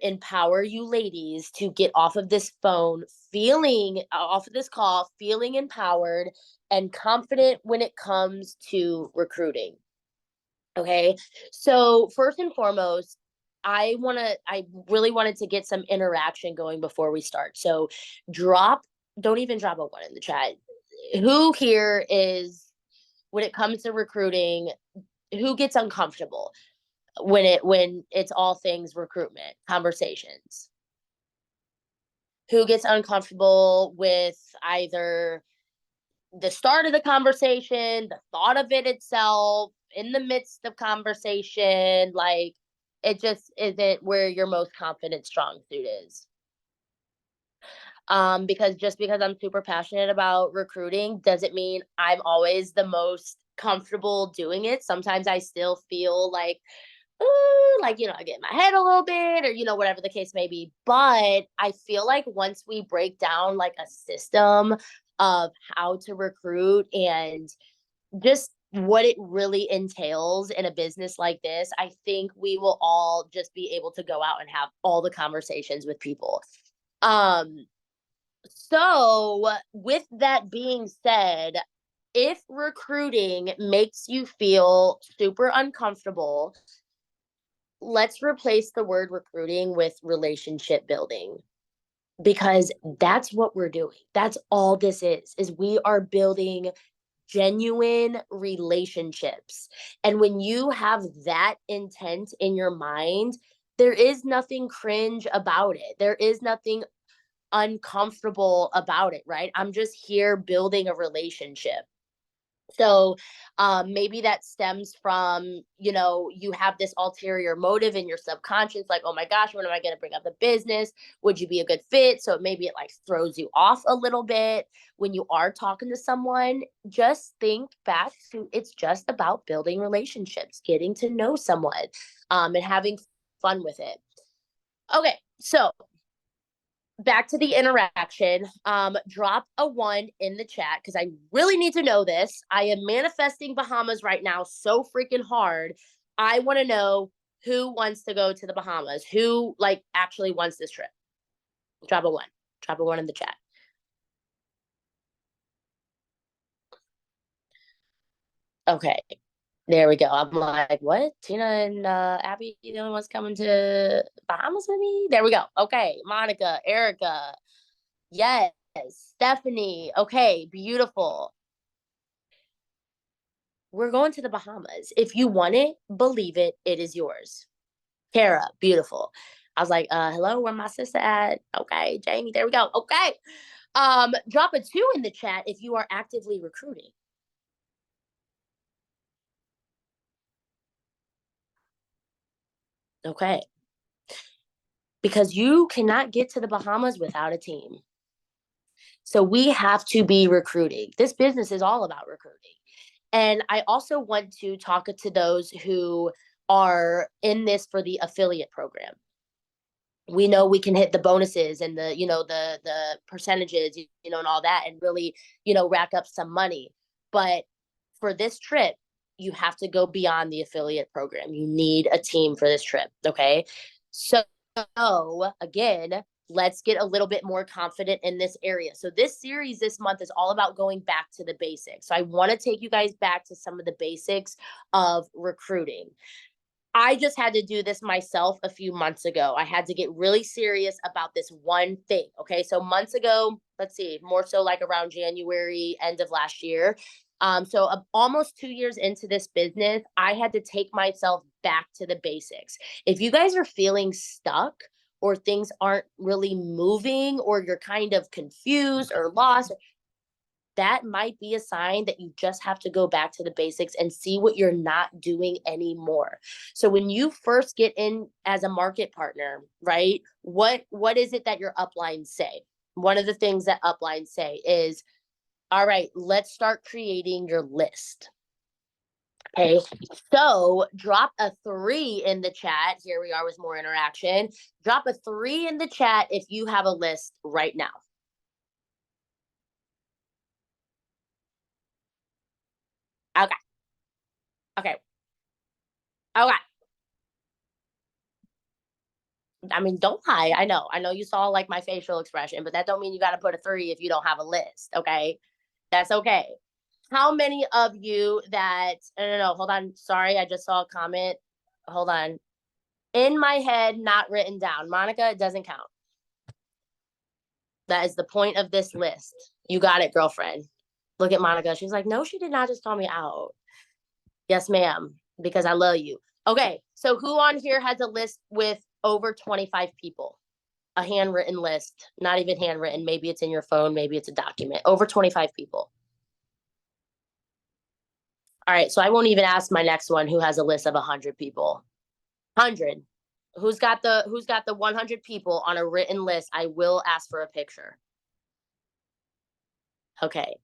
empower you ladies to get off of this phone feeling off of this call feeling empowered and confident when it comes to recruiting. Okay. So first and foremost, I really wanted to get some interaction going before we start. So drop don't even drop a one in the chat. Who here is, when it comes to recruiting, who gets uncomfortable when it's all things recruitment conversations? Who gets uncomfortable with either the start of the conversation, the thought of it itself, in the midst of conversation? Like, it just isn't where your most confident, strong suit is. Because just because I'm super passionate about recruiting doesn't mean I'm always the most comfortable doing it. Sometimes I still feel like, ooh, like, I get in my head a little bit, or, whatever the case may be. But I feel like once we break down like a system of how to recruit and just what it really entails in a business like this, I think we will all just be able to go out and have all the conversations with people. Um, so, with that being said, if recruiting makes you feel super uncomfortable, let's replace the word recruiting with relationship building, because that's what we're doing. That's all this is we are building genuine relationships. And when you have that intent in your mind, there is nothing cringe about it. There is nothing uncomfortable about it, right? I'm just here building a relationship. So maybe that stems from, you have this ulterior motive in your subconscious, like, oh my gosh, when am I going to bring up the business? Would you be a good fit? So maybe it like throws you off a little bit when you are talking to someone. Just think back to, it's just about building relationships, getting to know someone, and having fun with it. Okay, so back to the interaction. Drop a one in the chat because I really need to know this. I am manifesting Bahamas right now so freaking hard. I want to know who wants to go to the Bahamas, who like actually wants this trip. Drop a one. Drop a one in the chat. Okay, there we go. I'm like, what? Tina and Abby, the only ones coming to Bahamas with me? There we go. Okay, Monica, Erica, yes, Stephanie. Okay, beautiful. We're going to the Bahamas. If you want it, believe it, it is yours. Kara, beautiful. I was like, hello, where my sister at? Okay, Jamie, there we go. Okay. Drop a two in the chat if you are actively recruiting. Okay. Because you cannot get to the Bahamas without a team. So we have to be recruiting. This business is all about recruiting. And I also want to talk to those who are in this for the affiliate program. We know we can hit the bonuses and the percentages, and all that, and really, rack up some money. But for this trip, you have to go beyond the affiliate program. You need a team for this trip. Okay. So again, let's get a little bit more confident in this area. So this series this month is all about going back to the basics. So I want to take you guys back to some of the basics of recruiting. I just had to do this myself a few months ago. I had to get really serious about this one thing. Okay. So months ago, let's see, more so like around January, end of last year. So almost 2 years into this business, I had to take myself back to the basics. If you guys are feeling stuck, or things aren't really moving, or you're kind of confused or lost, that might be a sign that you just have to go back to the basics and see what you're not doing anymore. So when you first get in as a market partner, right? What is it that your uplines say? One of the things that uplines say is, all right, let's start creating your list. Okay, so drop a three in the chat. Here we are with more interaction. Drop a three in the chat if you have a list right now. Okay. Okay. Okay. I mean, don't lie. I know you saw like my facial expression, but that don't mean you got to put a 3 if you don't have a list. Okay. That's okay. How many of you that, no, hold on. Sorry. I just saw a comment. Hold on. In my head, not written down. Monica, it doesn't count. That is the point of this list. You got it, girlfriend. Look at Monica. She's like, no, she did not just call me out. Yes, ma'am, because I love you. Okay, so who on here has a list with over 25 people? A handwritten list, not even handwritten. Maybe it's in your phone, maybe it's a document. Over 25 people. All right, so I won't even ask my next one who has a list of 100 people. 100. Who's got the 100 people on a written list? I will ask for a picture. Okay.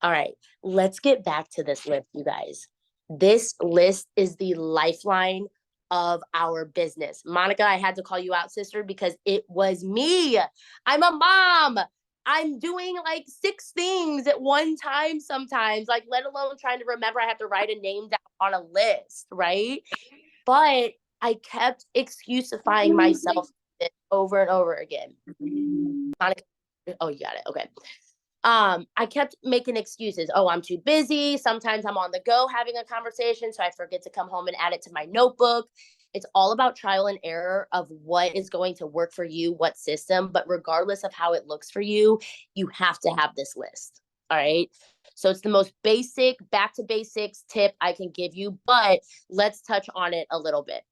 All right. Let's get back to this list, you guys. This list is the lifeline of our business. Monica, I had to call you out, sister, because it was me. I'm a mom. I'm doing like 6 things at one time sometimes, like, let alone trying to remember I have to write a name down on a list, right? But I kept excusifying myself over and over again. Monica, oh, you got it. Okay. I kept making excuses. Oh, I'm too busy. Sometimes I'm on the go having a conversation, so I forget to come home and add it to my notebook. It's all about trial and error of what is going to work for you, what system. But regardless of how it looks for you, you have to have this list. All right. So it's the most basic, back to basics tip I can give you, but let's touch on it a little bit.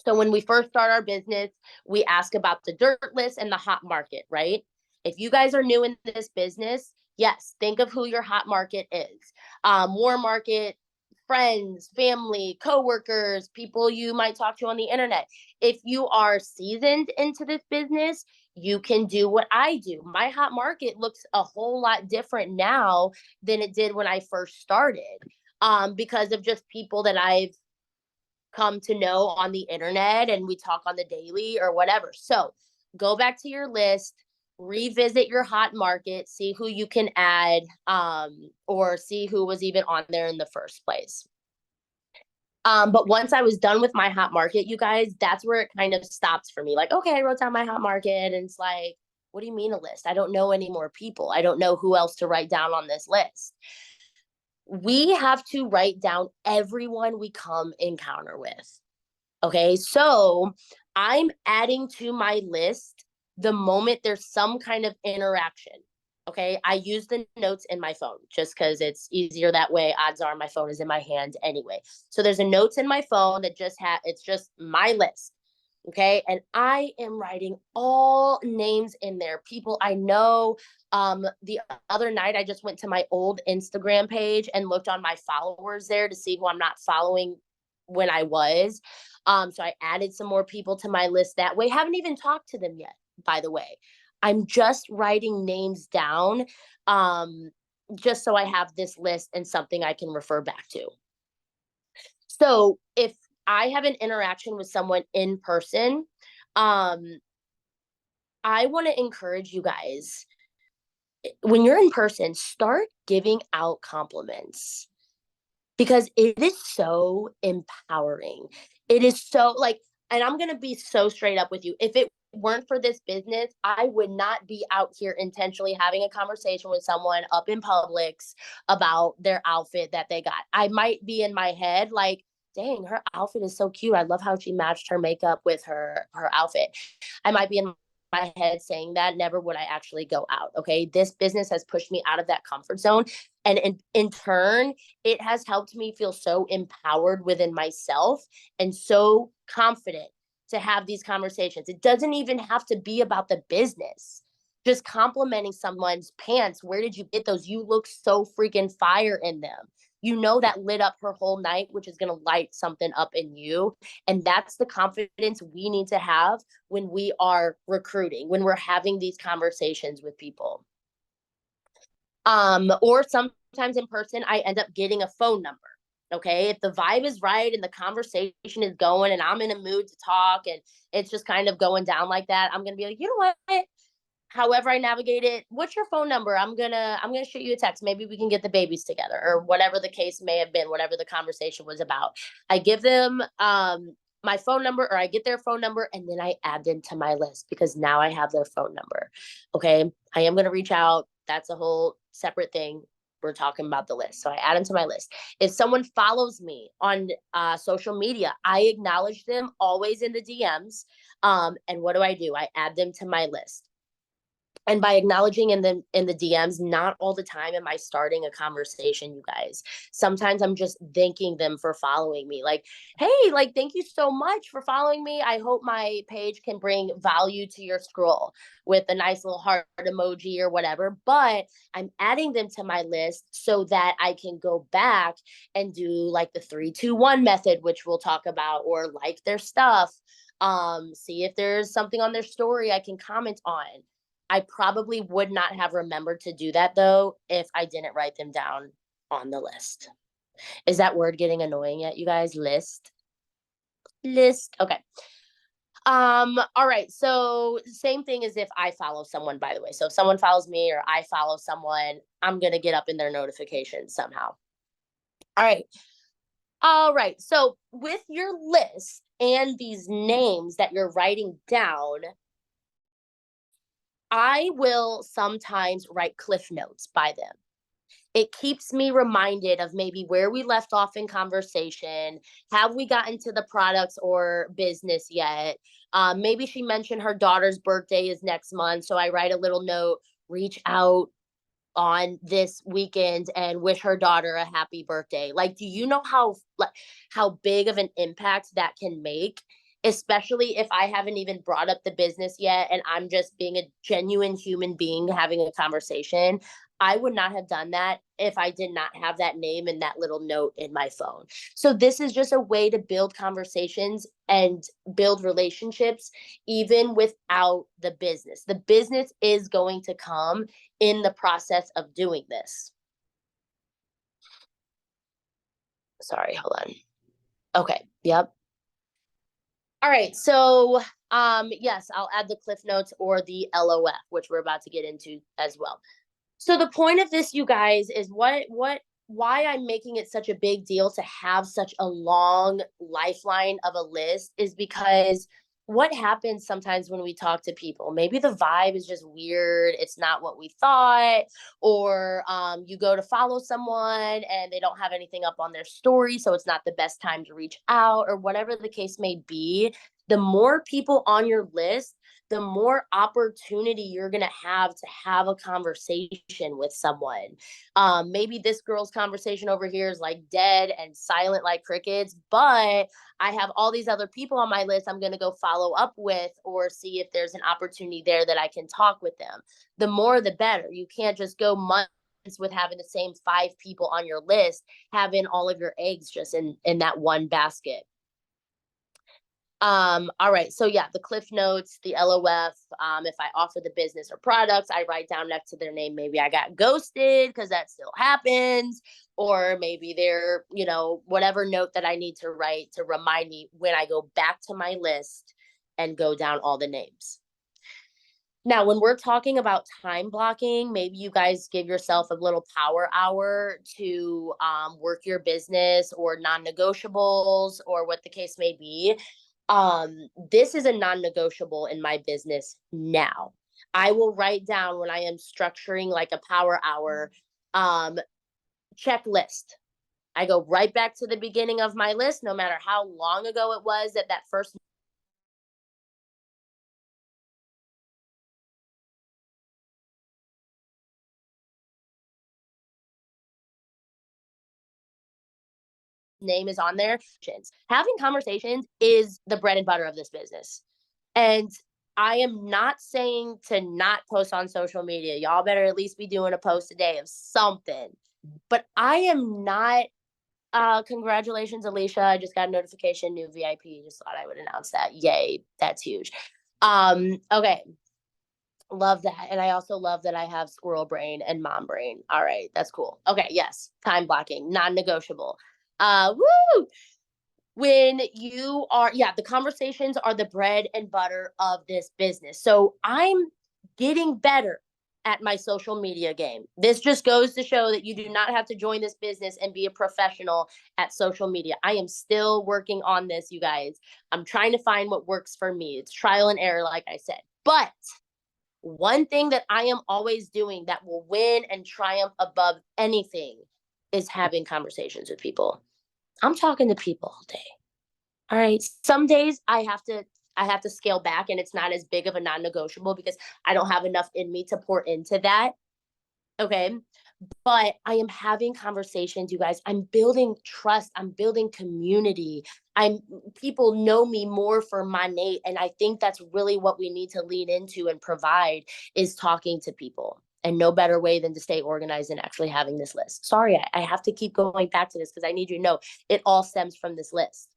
So when we first start our business, we ask about the dirt list and the hot market, right? If you guys are new in this business, yes, think of who your hot market is. Warm market, friends, family, coworkers, people you might talk to on the internet. If you are seasoned into this business, you can do what I do. My hot market looks a whole lot different now than it did when I first started, because of just people that I've come to know on the internet and we talk on the daily or whatever. So go back to your list, revisit your hot market, see who you can add, or see who was even on there in the first place. But once I was done with my hot market, you guys, that's where it kind of stops for me. Like, okay, I wrote down my hot market, and it's like, what do you mean a list? I don't know any more people. I don't know who else to write down on this list. We have to write down everyone we come encounter with. Okay, so I'm adding to my list the moment there's some kind of interaction. Okay, I use the notes in my phone just because it's easier that way. Odds are my phone is in my hand anyway. So there's a notes in my phone that it's just my list. Okay, and I am writing all names in there, people I know. The other night I just went to my old Instagram page and looked on my followers there to see who I'm not following when I was. So I added some more people to my list that way. Haven't even talked to them yet, by the way. I'm just writing names down, just so I have this list and something I can refer back to. So if I have an interaction with someone in person, um, I want to encourage you guys, when you're in person, start giving out compliments because it is so empowering. It is so like, and I'm going to be so straight up with you. If it weren't for this business, I would not be out here intentionally having a conversation with someone up in Publix about their outfit that they got. I might be in my head like, dang, her outfit is so cute. I love how she matched her makeup with her outfit. I might be in my head saying that. Never would I actually go out. Okay. This business has pushed me out of that comfort zone. And in turn, it has helped me feel so empowered within myself and so confident to have these conversations. It doesn't even have to be about the business. Just complimenting someone's pants. Where did you get those? You look so freaking fire in them. You know that lit up her whole night, which is going to light something up in you. And that's the confidence we need to have when we are recruiting, when we're having these conversations with people. Or sometimes in person, I end up getting a phone number. Okay. If the vibe is right and the conversation is going and I'm in a mood to talk and it's just kind of going down like that, I'm going to be like, you know what? However I navigate it, what's your phone number? I'm gonna shoot you a text. Maybe we can get the babies together or whatever the case may have been, whatever the conversation was about. I give them my phone number, or I get their phone number, and then I add them to my list because now I have their phone number. Okay. I am going to reach out. That's a whole separate thing. We're talking about the list. So I add them to my list. If someone follows me on social media, I acknowledge them always in the DMs. And what do? I add them to my list. And by acknowledging in the DMs, not all the time am I starting a conversation, you guys. Sometimes I'm just thanking them for following me. Like, hey, like, thank you so much for following me. I hope my page can bring value to your scroll, with a nice little heart emoji or whatever. But I'm adding them to my list so that I can go back and do like the 3-2-1 method, which we'll talk about, or like their stuff. See if there's something on their story I can comment on. I probably would not have remembered to do that though if I didn't write them down on the list. Is that word getting annoying yet, you guys? List. List. Okay. All right. So same thing as if I follow someone, by the way. So if someone follows me or I follow someone, I'm gonna get up in their notifications somehow. All right. All right. So with your list and these names that you're writing down, I will sometimes write cliff notes by them. It keeps me reminded of maybe where we left off in conversation. Have we gotten to the products or business yet? Maybe she mentioned her daughter's birthday is next month. So I write a little note, reach out on this weekend and wish her daughter a happy birthday. Like, do you know how big of an impact that can make? Especially if I haven't even brought up the business yet and I'm just being a genuine human being having a conversation. I would not have done that if I did not have that name and that little note in my phone. So this is just a way to build conversations and build relationships even without the business. The business is going to come in the process of doing this. Sorry, hold on. Okay, yep. All right, so yes, I'll add the cliff notes or the LOF, which we're about to get into as well. So the point of this, you guys, is why I'm making it such a big deal to have such a long lifeline of a list is because what happens sometimes when we talk to people, maybe the vibe is just weird, it's not what we thought, or you go to follow someone and they don't have anything up on their story, so it's not the best time to reach out, or whatever the case may be. The more people on your list, the more opportunity you're going to have a conversation with someone. Maybe this girl's conversation over here is like dead and silent like crickets, but I have all these other people on my list I'm going to go follow up with or see if there's an opportunity there that I can talk with them. The more, the better. You can't just go months with having the same 5 people on your list, having all of your eggs just in that one basket. All right. So yeah, the cliff notes, the LOF. If I offer the business or products, I write down next to their name, maybe I got ghosted because that still happens, or maybe they're, whatever note that I need to write to remind me when I go back to my list and go down all the names. Now, when we're talking about time blocking, maybe you guys give yourself a little power hour to work your business or non-negotiables or what the case may be. This is a non-negotiable in my business now. I will write down when I am structuring like a power hour checklist. I go right back to the beginning of my list, no matter how long ago it was that first name is on there. Having conversations is the bread and butter of this business. And I am not saying to not post on social media. Y'all better at least be doing a post a day of something. But I am not congratulations, Alicia. I just got a notification, new VIP. Just thought I would announce that. Yay, that's huge. Okay. Love that. And I also love that I have squirrel brain and mom brain. All right, that's cool. Okay, yes. Time blocking, non-negotiable. Woo! When you are, yeah, the conversations are the bread and butter of this business. So I'm getting better at my social media game. This just goes to show that you do not have to join this business and be a professional at social media. I am still working on this, you guys. I'm trying to find what works for me. It's trial and error, like I said. But one thing that I am always doing that will win and triumph above anything is having conversations with people. I'm talking to people all day. All right. Some days I have to scale back and it's not as big of a non-negotiable because I don't have enough in me to pour into that. Okay. But I am having conversations, you guys. I'm building trust. I'm building community. I'm People know me more for my Nate. And I think that's really what we need to lean into and provide is talking to people. And no better way than to stay organized and actually having this list. Sorry, I have to keep going back to this because I need you to know it all stems from this list.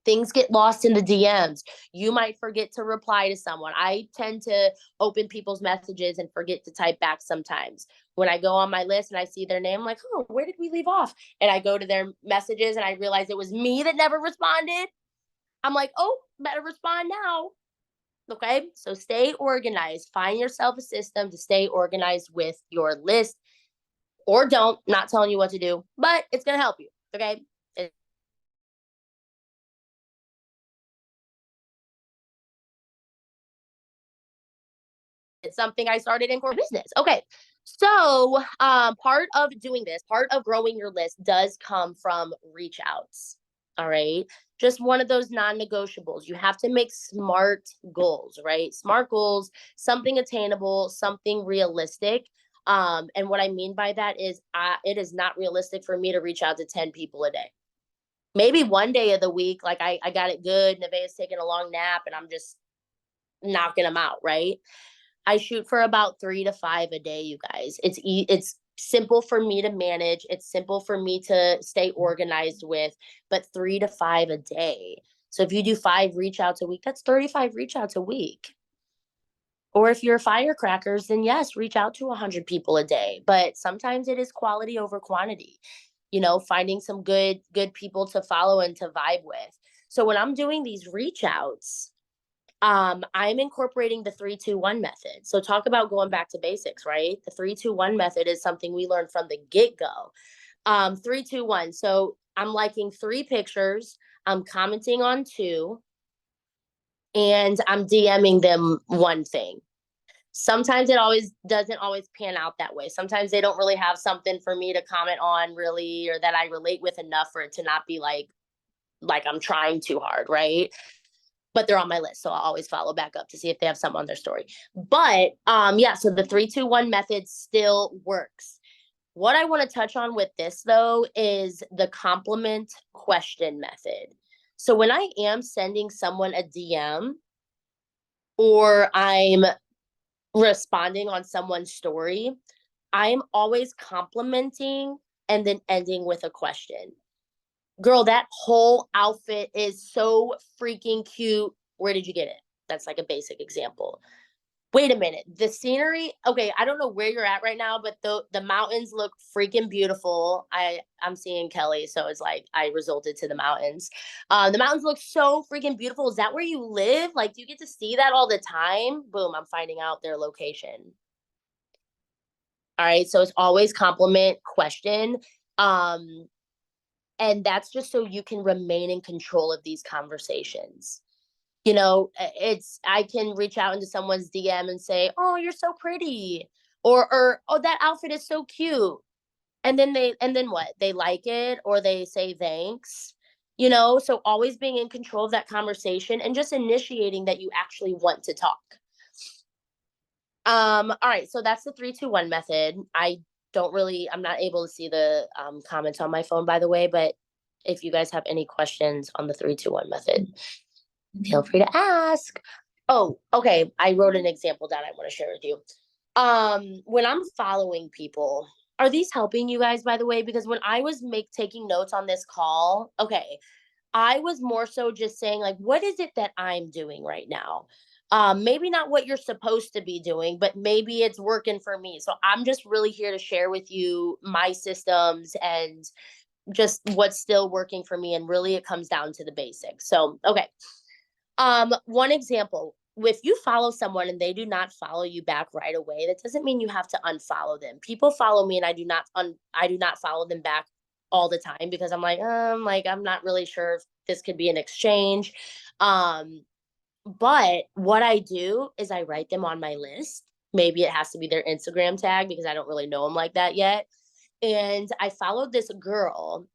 Things get lost in the DMs. You might forget to reply to someone. I tend to open people's messages and forget to type back sometimes. When I go on my list and I see their name, I'm like, oh, where did we leave off? And I go to their messages and I realize it was me that never responded. I'm like, oh, better respond now. Okay. So stay organized. Find yourself a system to stay organized with your list or don't. Not telling you what to do, but it's going to help you. Okay. It's something I started in core business. Okay. So, part of doing this, part of growing your list does come from reach outs. All right. Just one of those non negotiables. You have to make smart goals, right? Smart goals, something attainable, something realistic. And what I mean by that is it is not realistic for me to reach out to 10 people a day. Maybe one day of the week, like I got it good. Nevaeh's taking a long nap and I'm just knocking them out, right? I shoot for about 3 to 5 a day, you guys. It's simple for me to manage. It's simple for me to stay organized with, but 3 to 5 a day. So if you do 5 reach outs a week, that's 35 reach outs a week. Or if you're firecrackers, then yes, reach out to 100 people a day. But sometimes it is quality over quantity. Finding some good people to follow and to vibe with. So when I'm doing these reach outs, I'm incorporating the 3-2-1 method. So talk about going back to basics, right? The 3-2-1 method is something we learned from the get-go. 3-2-1. So I'm liking 3 pictures, I'm commenting on 2, and I'm DMing them 1 thing. Sometimes it always doesn't always pan out that way. Sometimes they don't really have something for me to comment on really, or that I relate with enough for it to not be like I'm trying too hard, right? But they're on my list, so I'll always follow back up to see if they have something on their story. But yeah, so the 3-2-1 method still works. What I want to touch on with this though is the compliment question method. So when I am sending someone a DM or I'm responding on someone's story, I'm always complimenting and then ending with a question. Girl, that whole outfit is so freaking cute. Where did you get it? That's like a basic example. Wait a minute. The scenery, okay, I don't know where you're at right now, but the mountains look freaking beautiful. I'm seeing Kelly, so it's like I resulted to the mountains. The mountains look so freaking beautiful. Is that where you live? Like, do you get to see that all the time? Boom, I'm finding out their location. All right, so it's always compliment question. Um, and that's just so you can remain in control of these conversations. I can reach out into someone's DM and say, oh, you're so pretty, or oh, that outfit is so cute, and then what, they like it or they say thanks. So always being in control of that conversation and just initiating that you actually want to talk. All right, so that's the 3-2-1 method. I'm not able to see the comments on my phone, by the way, but if you guys have any questions on the 3-2-1 method, feel free to ask. Oh, okay. I wrote an example down I want to share with you. When I'm following people, are these helping you guys, by the way? Because when I was taking notes on this call, okay, I was more so just saying, like, what is it that I'm doing right now? Maybe not what you're supposed to be doing, but maybe it's working for me. So I'm just really here to share with you my systems and just what's still working for me. And really, it comes down to the basics. So, okay. One example, if you follow someone and they do not follow you back right away, that doesn't mean you have to unfollow them. People follow me and I do not follow them back all the time because like I'm not really sure if this could be an exchange. Um but what I do is I write them on my list. Maybe it has to be their Instagram tag because I don't really know them like that yet. And I followed this girl.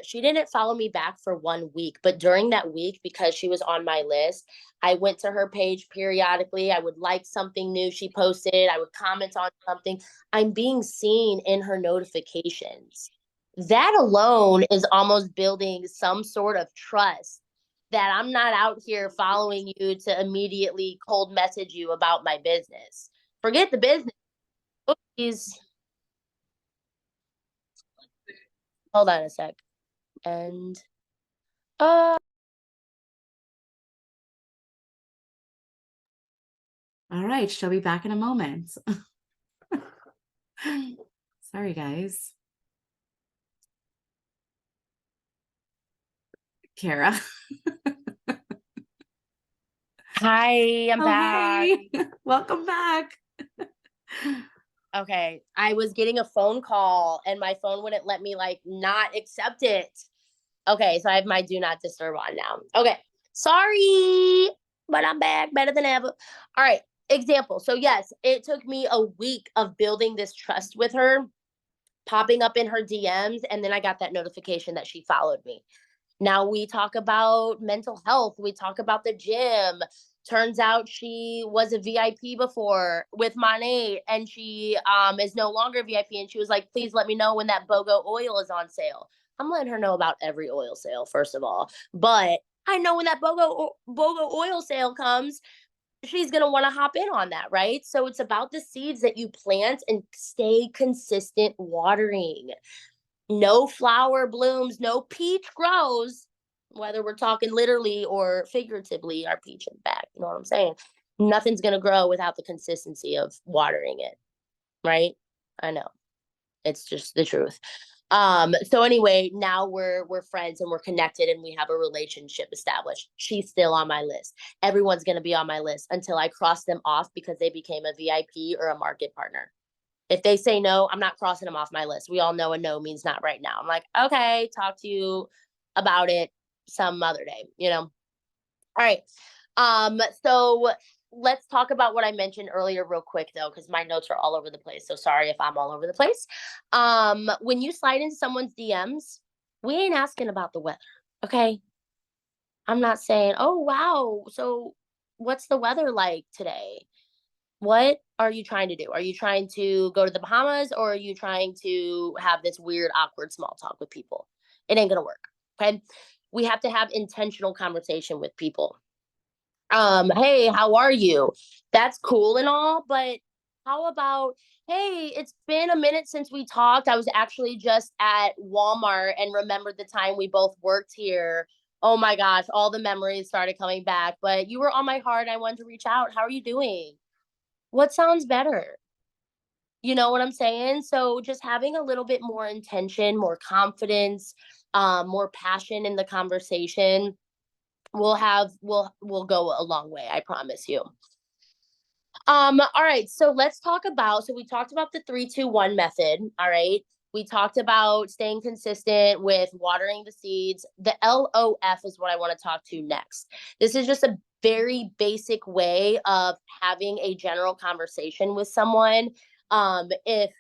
She didn't follow me back for 1 week, but during that week, because she was on my list, I went to her page periodically. I would like something new she posted, I would comment on something. I'm being seen in her notifications. That alone is almost building some sort of trust that I'm not out here following you to immediately cold message you about my business. Forget the business. Please hold on a sec. And uh All right, she'll be back in a moment. Sorry, guys. Kara. hi, I'm back. Hey, welcome back. Okay, I was getting a phone call and my phone wouldn't let me like not accept it. Okay, so I have my do not disturb on now. Okay, sorry, but I'm back better than ever. All right, example. So yes, it took me a week of building this trust with her, popping up in her DMs, and then I got that notification that she followed me. Now we talk about mental health, we talk about the gym. Turns out she was a VIP before with Monat, and she is no longer VIP. And she was like, please let me know when that BOGO oil is on sale. I'm letting her know about every oil sale, first of all. But I know when that BOGO oil sale comes, she's going to want to hop in on that, right? So it's about the seeds that you plant and stay consistent watering. No flower blooms, no peach grows, whether we're talking literally or figuratively, our peach in the back. You know what I'm saying? Nothing's gonna grow without the consistency of watering it, right? I know. It's just the truth. So anyway, now we're friends and we're connected and we have a relationship established. She's still on my list. Everyone's gonna be on my list until I cross them off because they became a VIP or a market partner. If they say no, I'm not crossing them off my list. We all know a no means not right now. I'm like, okay, talk to you about it some other day, you know? All right. So let's talk about what I mentioned earlier real quick though, because my notes are all over the place. So sorry if I'm all over the place. When you slide into someone's DMs, we ain't asking about the weather. Okay. I'm not saying, oh wow, so what's the weather like today? What are you trying to do? Are you trying to go to the Bahamas or are you trying to have this weird, awkward small talk with people? It ain't gonna work. Okay. We have to have intentional conversation with people. Hey, how are you? That's cool and all, but how about, hey, it's been a minute since we talked. I was actually just at Walmart and remembered the time we both worked here. Oh my gosh, all the memories started coming back, but you were on my heart. I wanted to reach out. How are you doing? What sounds better? You know what I'm saying? So just having a little bit more intention, more confidence, more passion in the conversation will go a long way, I promise you. All right, so let's talk about so we talked about the 3-2-1 method, all right? We talked about staying consistent with watering the seeds. The LOF is what I want to talk to next. This is just a very basic way of having a general conversation with someone. If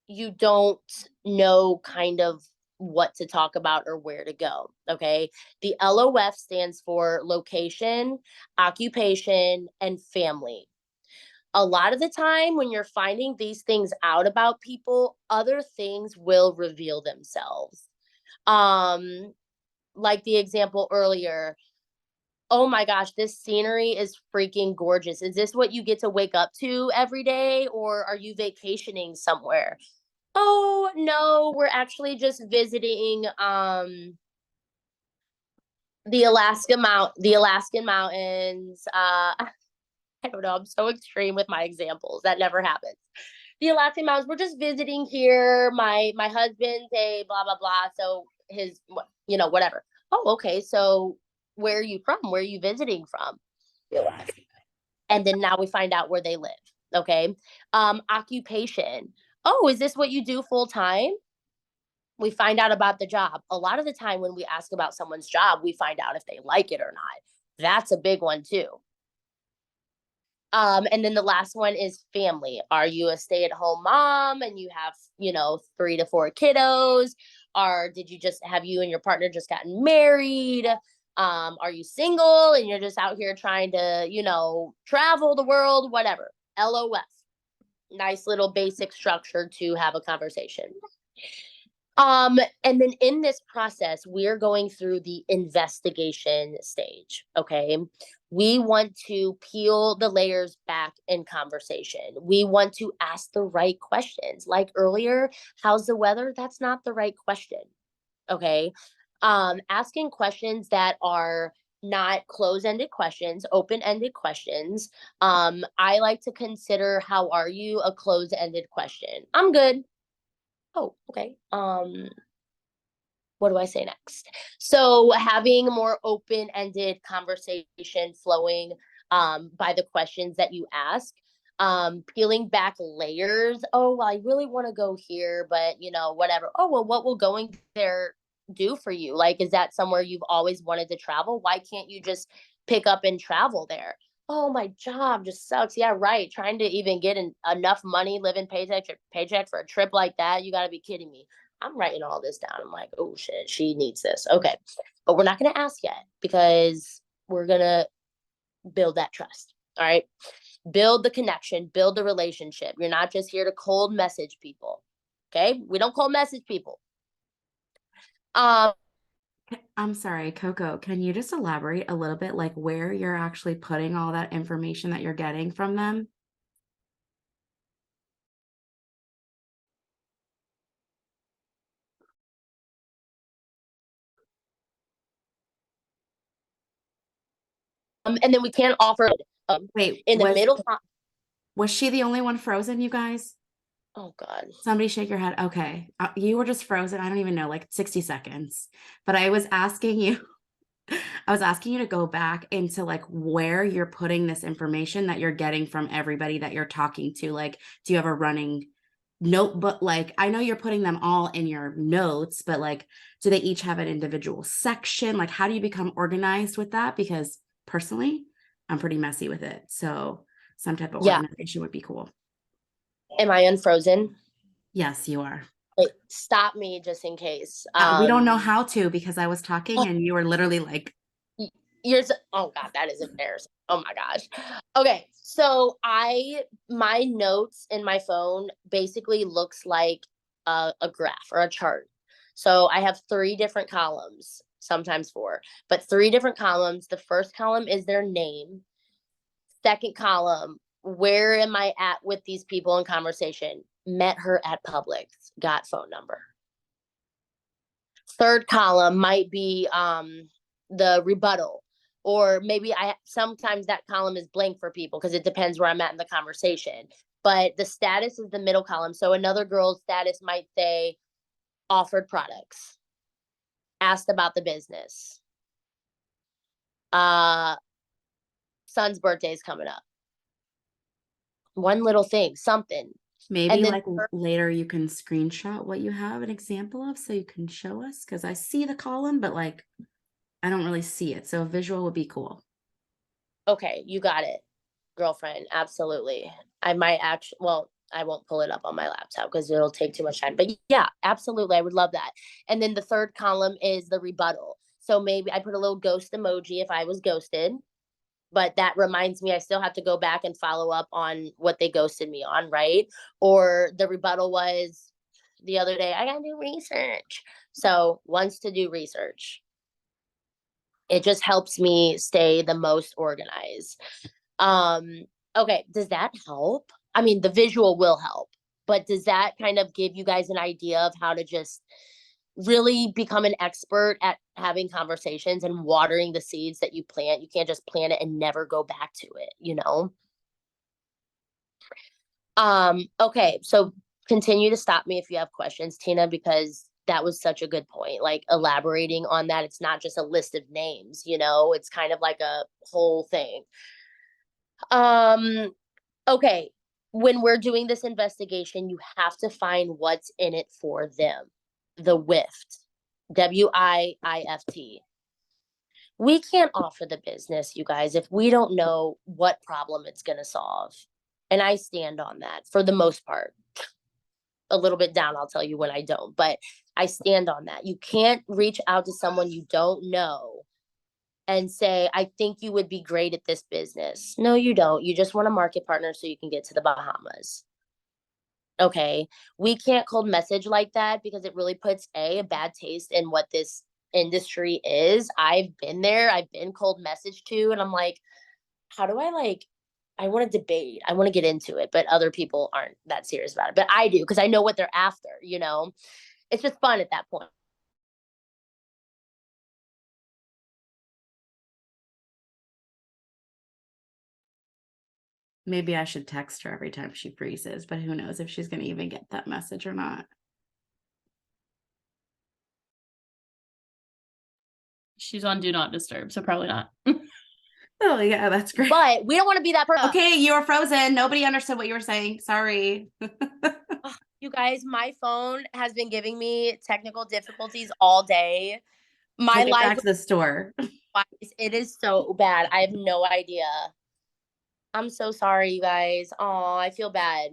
you don't know kind of what to talk about or where to go. Okay. The LOF stands for location, occupation, and family. A lot of the time, when you're finding these things out about people, other things will reveal themselves. Um, like the example earlier, oh my gosh, this scenery is freaking gorgeous. Is this what you get to wake up to every day, or are you vacationing somewhere? Oh, no, we're actually just visiting, the Alaskan mountains. I don't know, I'm so extreme with my examples, that never happens. The Alaskan mountains, we're just visiting here, my husband's a blah, blah, blah, so his whatever. Oh, okay, so where are you from? Where are you visiting from? And then now we find out where they live. Okay. Occupation. Oh, is this what you do full time? We find out about the job. A lot of the time when we ask about someone's job, we find out if they like it or not. That's a big one too. And then the last one is family. Are you a stay-at-home mom and you have, 3 to 4 kiddos? Or did you just have you and your partner just gotten married? Are you single and you're just out here trying to, travel the world, whatever. LOS. Nice little basic structure to have a conversation. And then in this process, we're going through the investigation stage. Okay. We want to peel the layers back in conversation. We want to ask the right questions. Like earlier, how's the weather? That's not the right question. Okay. Asking questions that are not close-ended questions, open-ended questions. I like to consider how are you a close-ended question. I'm good. Oh, okay. What do I say next? So having a more open-ended conversation flowing by the questions that you ask, peeling back layers. Oh, well, I really want to go here, but whatever. Oh, well, what will going there do for you? Like, is that somewhere you've always wanted to travel? Why can't you just pick up and travel there? Oh, my job just sucks. Yeah, right. Trying to even get enough money, living paycheck to paycheck for a trip like that. You got to be kidding me. I'm writing all this down. I'm like, oh shit, she needs this. Okay. But we're not going to ask yet because we're going to build that trust. All right. Build the connection, build the relationship. You're not just here to cold message people. Okay. We don't cold message people. I'm sorry, Coco, can you just elaborate a little bit, like where you're actually putting all that information that you're getting from them? And then we can't offer Wait, in the middle. was she the only one frozen, you guys? Oh God. Somebody shake your head. Okay. You were just frozen. I don't even know, like 60 seconds. But I was asking you, I was asking you to go back into like where you're putting this information that you're getting from everybody that you're talking to. Like, do you have a running notebook? Like, I know you're putting them all in your notes, but like, do they each have an individual section? Like, how do you become organized with that? Because personally, I'm pretty messy with it. So some type of Yeah. organization would be cool. Am I unfrozen? Yes, you are. Like, stop me just in case. We don't know how to because I was talking and you were literally like, Oh God, that is embarrassing. Oh my gosh. Okay, so my notes in my phone basically looks like a graph or a chart. So I have 3 different columns, sometimes 4, but 3 different columns. The first column is their name. Second column, where am I at with these people in conversation? Met her at Publix, got phone number. Third column might be the rebuttal, or maybe I sometimes that column is blank for people because it depends where I'm at in the conversation. But the status is the middle column. So another girl's status might say offered products, asked about the business, son's birthday is coming up. One little thing, something. maybe like later you can screenshot what you have an example of so you can show us, because I see the column, but like I don't really see it. So a visual would be cool. Okay, you got it, girlfriend. Absolutely. I might actually, well, I won't pull it up on my laptop because it'll take too much time. But yeah, absolutely. I would love that. And then the third column is the rebuttal. So maybe I put a little ghost emoji if I was ghosted, but that reminds me I still have to go back and follow up on what they ghosted me on, right? Or the rebuttal was the other day, I got to do research. So wants to do research. It just helps me stay the most organized. Okay, does that help? I mean, the visual will help, but does that kind of give you guys an idea of how to just really become an expert at having conversations and watering the seeds that you plant? You can't just plant it and never go back to it. Okay, so continue to stop me if you have questions, Tina, because that was such a good point. Like elaborating on that, it's not just a list of names, it's kind of like a whole thing. Okay. When we're doing this investigation, you have to find what's in it for them. The WIFT. WIIFT. We can't offer the business, you guys, if we don't know what problem it's going to solve. And I stand on that for the most part. A little bit down, I'll tell you when I don't, but I stand on that. You can't reach out to someone you don't know and say, I think you would be great at this business. No, you don't. You just want a market partner so you can get to the Bahamas. Okay. We can't cold message like that because it really puts a bad taste in what this industry is. I've been there, I've been cold message to, and I'm like, how do I like I want to debate. I want to get into it, but other people aren't that serious about it. But I do because I know what they're after, you know. It's just fun at that point. Maybe I should text her every time she freezes, but who knows if she's going to even get that message or not. She's on Do Not Disturb, so probably not. Oh, yeah, that's great. But we don't want to be that person. Okay, you were frozen. Nobody understood what you were saying. Sorry. You guys, my phone has been giving me technical difficulties all day. My Take it life back to the store. it is so bad. I have no idea. I'm so sorry, you guys. Oh, I feel bad.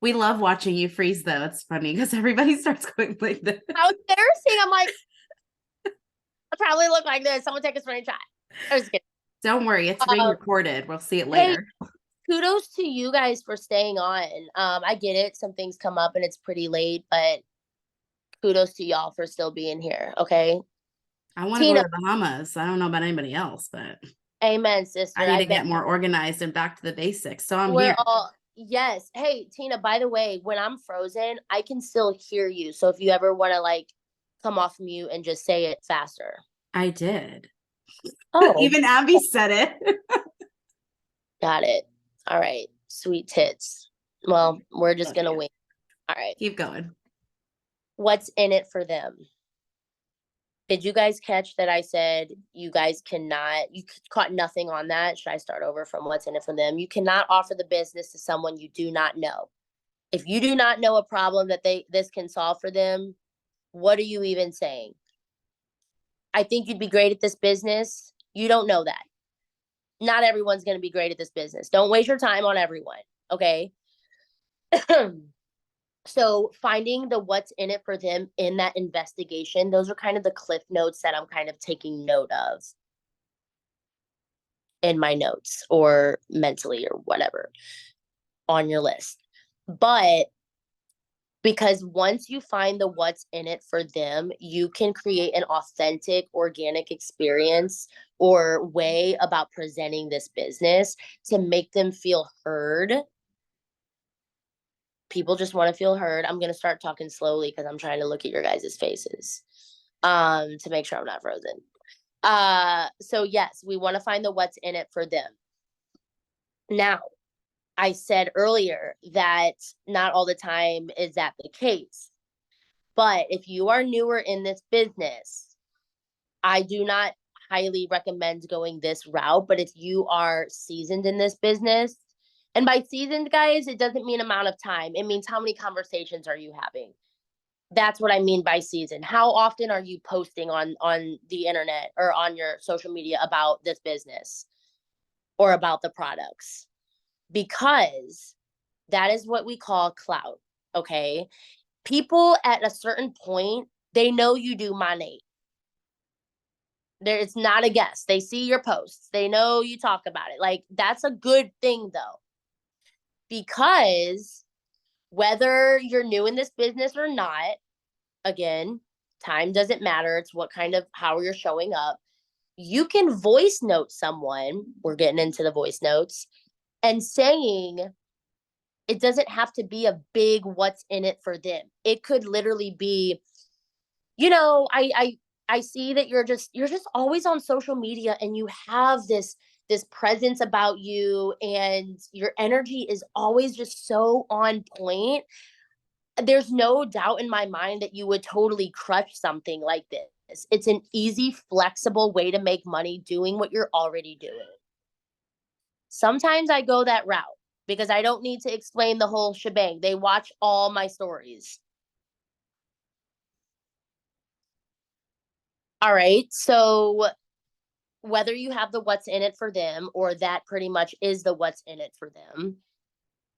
We love watching you freeze, though. It's funny because everybody starts going like this. How embarrassing. I'm like, I probably look like this. Someone take a screenshot. I was kidding. Don't worry, it's being recorded. We'll see it Hey, later. kudos to you guys for staying on. I get it. Some things come up and it's pretty late, but kudos to y'all for still being here. Okay. I want to go Tina, to the Bahamas. I don't know about anybody else, but amen, sister. I need to bet get more organized and back to the basics. So I'm we're here. all yes. Hey, Tina, by the way, when I'm frozen, I can still hear you. So if you ever want to like come off mute and just say it faster. I did. Oh, Even Abby said it. got it. All right. Sweet tits. Well, we're just gonna wait. All right. Keep going. What's in it for them? Did you guys catch that I said you guys cannot, you caught nothing on that? Should I start over from what's in it for them? You cannot offer the business to someone you do not know. If you do not know a problem that this can solve for them, what are you even saying? I think you'd be great at this business. You don't know that. Not everyone's going to be great at this business. Don't waste your time on everyone. Okay. So finding the what's in it for them in that investigation, those are kind of the cliff notes that I'm kind of taking note of in my notes or mentally or whatever on your list. But because once you find the what's in it for them, you can create an authentic, organic experience or way about presenting this business to make them feel heard. People just want to feel heard. I'm going to start talking slowly because I'm trying to look at your guys' faces to make sure I'm not frozen. So yes, we want to find the what's in it for them. Now, I said earlier that not all the time is that the case. But if you are newer in this business, I do not highly recommend going this route. But if you are seasoned in this business, and by seasoned, guys, it doesn't mean amount of time. It means how many conversations are you having? That's what I mean by seasoned. How often are you posting on the internet or on your social media about this business or about the products? Because that is what we call clout, okay? People at a certain point, they know you do money. It's not a guess. They see your posts. They know you talk about it. Like, that's a good thing, though. Because whether you're new in this business or not, again, time doesn't matter. It's what kind of how you're showing up. You can voice note someone. We're getting into the voice notes and saying it doesn't have to be a big what's in it for them. It could literally be, you know, I see that you're just always on social media and you have this presence about you and your energy is always just so on point. There's no doubt in my mind that you would totally crush something like this. It's an easy, flexible way to make money doing what you're already doing. Sometimes I go that route because I don't need to explain the whole shebang. They watch all my stories. All right. So whether you have the what's in it for them or that pretty much is the what's in it for them,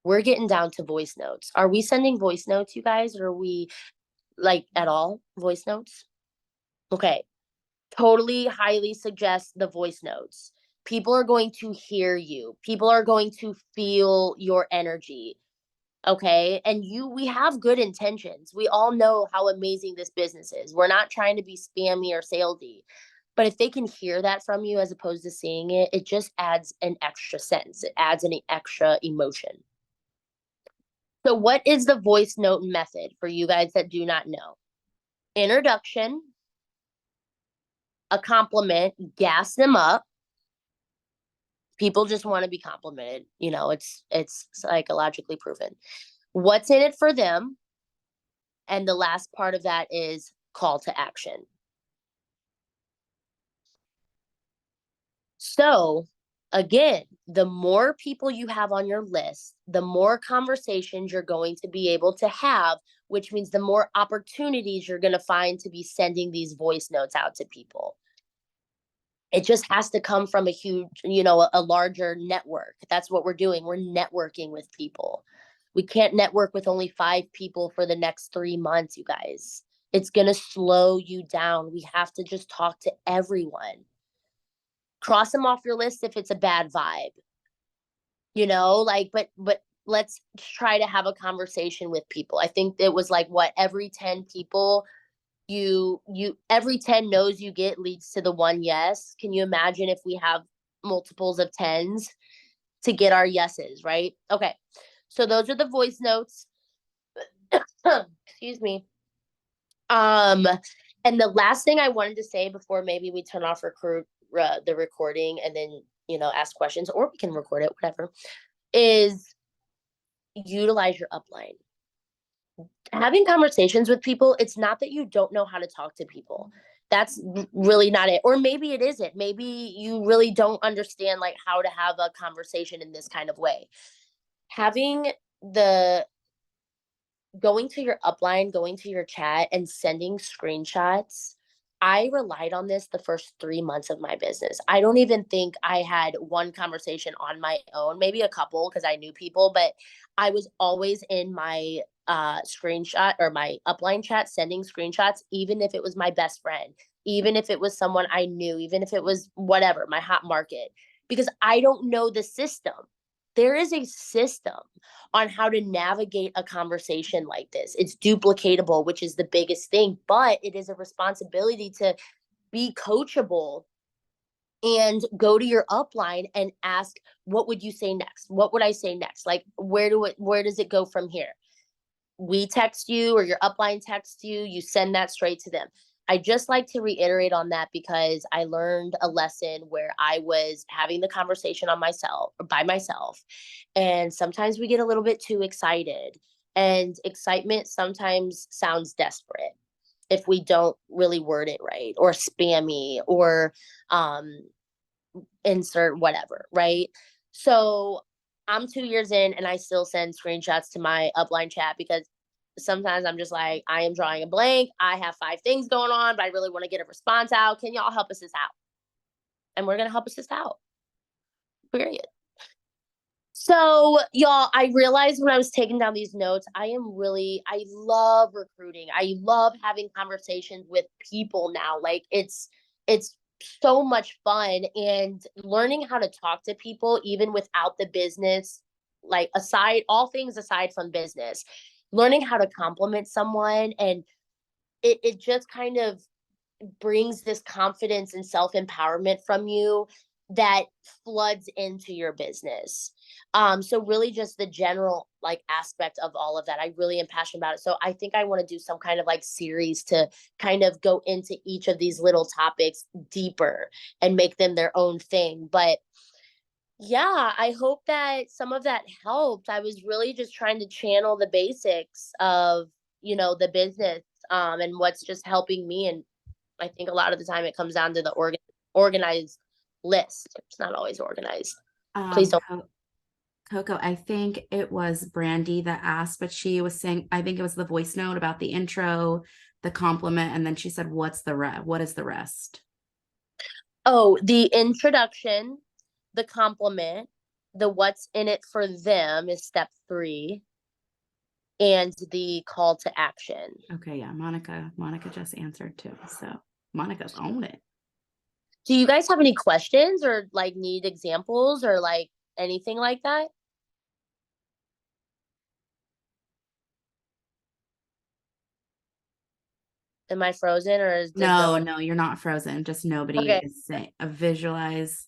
we're getting down to voice notes. Are we sending voice notes, you guys? Or are we like at all voice notes? Okay. Totally highly suggest the voice notes. People are going to hear you. People are going to feel your energy. Okay. And we have good intentions. We all know how amazing this business is. We're not trying to be spammy or salesy. But if they can hear that from you as opposed to seeing it, it just adds an extra sense. It adds an extra emotion. So, what is the voice note method for you guys that do not know? Introduction, a compliment, gas them up. People just want to be complimented. It's psychologically proven. What's in it for them? And the last part of that is call to action. So, again, the more people you have on your list, the more conversations you're going to be able to have, which means the more opportunities you're going to find to be sending these voice notes out to people. It just has to come from a huge, a larger network. That's what we're doing. We're networking with people. We can't network with only 5 people for the next 3 months, you guys. It's going to slow you down. We have to just talk to everyone. Cross them off your list if it's a bad vibe. But let's try to have a conversation with people. I think it was like every 10 people every 10 no's you get leads to the one yes. Can you imagine if we have multiples of 10s to get our yeses, right? Okay. So those are the voice notes. Excuse me. And the last thing I wanted to say before maybe we turn off the recording and then, ask questions, or we can record it, whatever, is utilize your upline. Having conversations with people, it's not that you don't know how to talk to people. That's really not it. Or maybe it isn't. Maybe you really don't understand how to have a conversation in this kind of way. Going to your upline, going to your chat and sending screenshots. I relied on this the first 3 months of my business. I don't even think I had one conversation on my own, maybe a couple because I knew people, but I was always in my screenshot or my upline chat sending screenshots, even if it was my best friend, even if it was someone I knew, even if it was whatever, my hot market, because I don't know the system. There is a system on how to navigate a conversation like this. It's duplicatable, which is the biggest thing, but it is a responsibility to be coachable and go to your upline and ask, what would you say next? What would I say next? Where does it go from here? We text you or your upline texts you, you send that straight to them. I just like to reiterate on that because I learned a lesson where I was having the conversation by myself. And sometimes we get a little bit too excited, and excitement sometimes sounds desperate if we don't really word it right, or spammy, or insert whatever, right? So I'm 2 years in and I still send screenshots to my upline chat because sometimes I'm just like, I am drawing a blank. I have 5 things going on, but I really want to get a response out. Can y'all help us this out? And we're going to help us this out. Period. So, y'all, I realized when I was taking down these notes, I love recruiting. I love having conversations with people now. It's so much fun, and learning how to talk to people even without the business, all things aside from business, learning how to compliment someone, and it just kind of brings this confidence and self-empowerment from you that floods into your business. So really just the general aspect of all of that, I really am passionate about it. So I think I want to do some kind of series to kind of go into each of these little topics deeper and make them their own thing. But yeah, I hope that some of that helped. I was really just trying to channel the basics of, the business, and what's just helping me. And I think a lot of the time it comes down to the organized list. It's not always organized. Please don't. Coco, I think it was Brandy that asked, but she was saying, I think it was the voice note about the intro, the compliment, and then she said, what is the rest? Oh, the introduction, the compliment, the what's in it for them is step 3, and the call to action. Okay, yeah, Monica just answered too. So Monica's on it. Do you guys have any questions or like need examples or like anything like that? Am I frozen or is No, you're not frozen. Just nobody Okay. is saying visualize.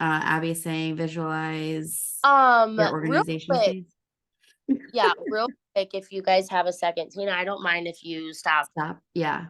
Abby is saying visualize your Real organization quick, phase. yeah, real quick, if you guys have a second, Tina, I don't mind if you stop. Stop. Yeah.